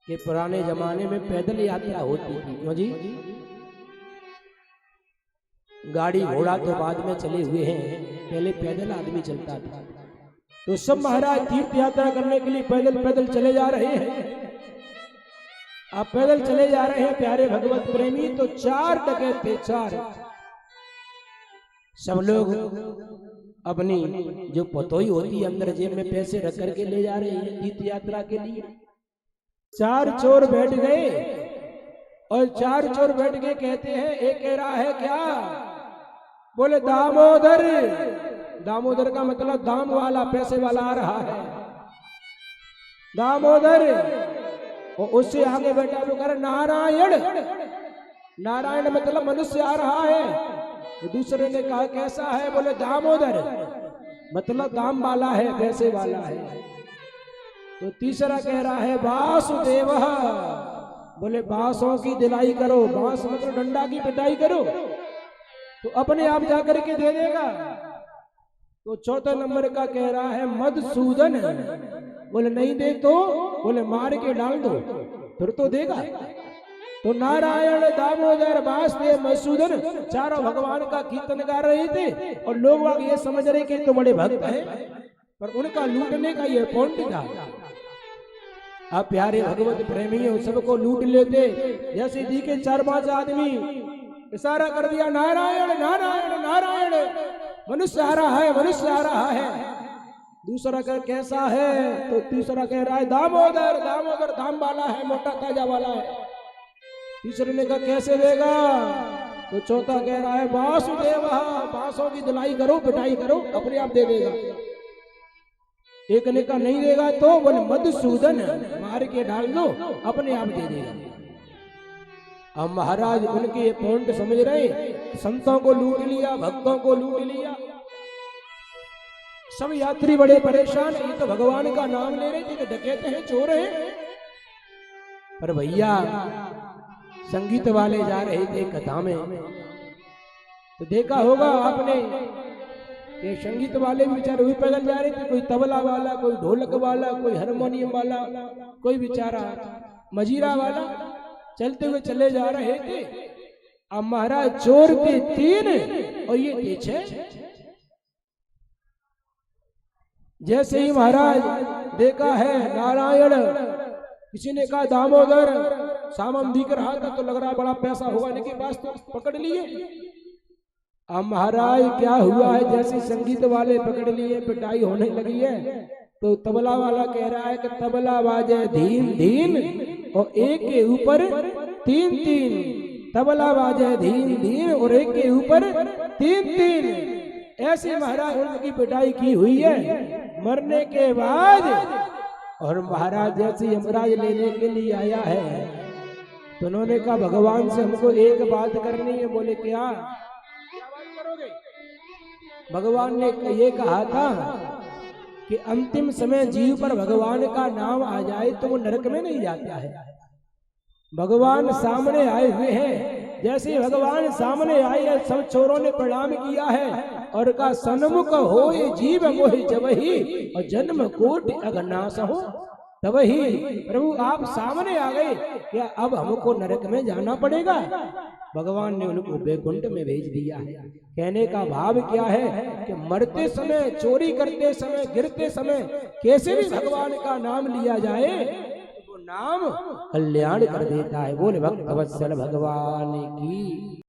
कि पुराने जमाने में पैदल यात्रा होती थी। क्यों जी? गाड़ी घोड़ा तो बाद में चले हुए हैं, पहले पैदल आदमी चलता था। तो सब महाराज तीर्थ यात्रा करने के लिए पैदल पैदल चले जा रहे हैं। आप पैदल चले जा रहे हैं प्यारे भगवत प्रेमी। तो 4 डकैत थे, 4। सब लोग अपनी जो पतोई होती है अंदर जेब में पैसे रख करके ले जा रहे हैं तीर्थ यात्रा के लिए। 4 चोर बैठ गए और 4 चोर बैठ के कहते हैं, एक कह रहा है क्या? बोले दामोदर। दामोदर का मतलब दाम वाला, पैसे वाला आ रहा है, दामोदर। और उससे आगे बैठा वो कह रहा नारायण। नारायण मतलब मनुष्य आ रहा है। तो दूसरे ने कहा कैसा है? बोले दामोदर मतलब दाम वाला है, पैसे वाला है। तो तीसरा कह रहा है वासुदेव। बोले बांसों की दिलाई करो, बांस मतलब डंडा की पिटाई करो तो अपने आप जाकर के दे देगा। तो चौथा नंबर का कह रहा है मधुसूदन। बोले नहीं दे तो? बोले मार के डाल दो फिर तो देगा। तो नारायण, दामोदर, वासुदेव, मधुसूदन चारों भगवान का कीर्तन गा रहे थे और लोग वाग ये समझ रहे कि तो बड़े भक्त हैं, पर उनका लूटने का ये पॉइंट था। आप प्यारे भगवत प्रेमी हो, सबको लूट लेते। जैसे दी के 4-5 आदमी इशारा कर दिया नारायण नारायण नारायण, मनुष्य आ रहा है, मनुष्य आ रहा है। दूसरा कह कैसा है? तो तीसरा कह रहा है दामोदर। दामोदर दाम वाला है, मोटा ताजा वाला है। तीसरे ने कहा कैसे देगा? तो चौथा कह रहा है वासुदेव। बांसों की दिलाई करो, पिटाई करो, अपने आप दे देगा। एक ने कहा नहीं देगा तो? बोले मधुसूदन मार के डाल दो, अपने आप दे देगा। अब महाराज उनके ये पॉइंट समझ रहे, संतों को लूट लिया, भक्तों को लूट लिया। सब यात्री बड़े परेशान, ये तो भगवान का नाम ले रहे थे कि डकैते हैं, चोर हैं। पर भैया संगीत वाले जा रहे थे कथा में, तो देखा होगा आपने कि संगीत वाले बेचारे भी पैदल जा रहे थे। कोई तबला वाला, कोई ढोलक वाला, कोई हारमोनियम वाला, कोई बेचारा मजीरा वाला चलते हुए चले जा रहे थे। अब महाराज चोर थे 3 और ये थे 6। जैसे ही महाराज देखा है नारायण, किसी ने कहा दामोदर, सामन दिख रहा था तो लग रहा बड़ा पैसा होगा इनके पास, तो पकड़ लिए। अब महाराज क्या हुआ है, जैसे संगीत वाले पकड़ लिए, पिटाई होने लगी है। तो तबला वाला कह रहा है कि तबला बाजे धीन धीन और एक के ऊपर 3-3। तबला बाजे धीन धीन और एक के ऊपर 3-3। ऐसे महाराज उनकी पिटाई की हुई है। मरने के बाद और महाराज जैसे यमराज लेने के लिए आया है तो उन्होंने कहा भगवान से हमको एक बात करनी है। बोले क्या बात करोगे? भगवान ने ये कहा था कि अंतिम समय जीव पर भगवान का नाम आ जाए तो वो नरक में नहीं जाता है। भगवान सामने आए हुए हैं। जैसे भगवान सामने आए हैं, सब चोरों ने प्रणाम किया है और कहा सन्मुख हो जीव मोह जबहि और जन्म कोटि अगनाश हो तबहि। प्रभु आप सामने आ गए, क्या अब हमको नरक में जाना पड़ेगा? भगवान ने उनको वैकुंठ में भेज दिया है। कहने का भाव क्या है कि मरते समय, चोरी करते समय, गिरते समय कैसे भी भगवान का नाम लिया जाए तो वो नाम कल्याण कर देता है। बोले भक्त वत्सल भगवान की।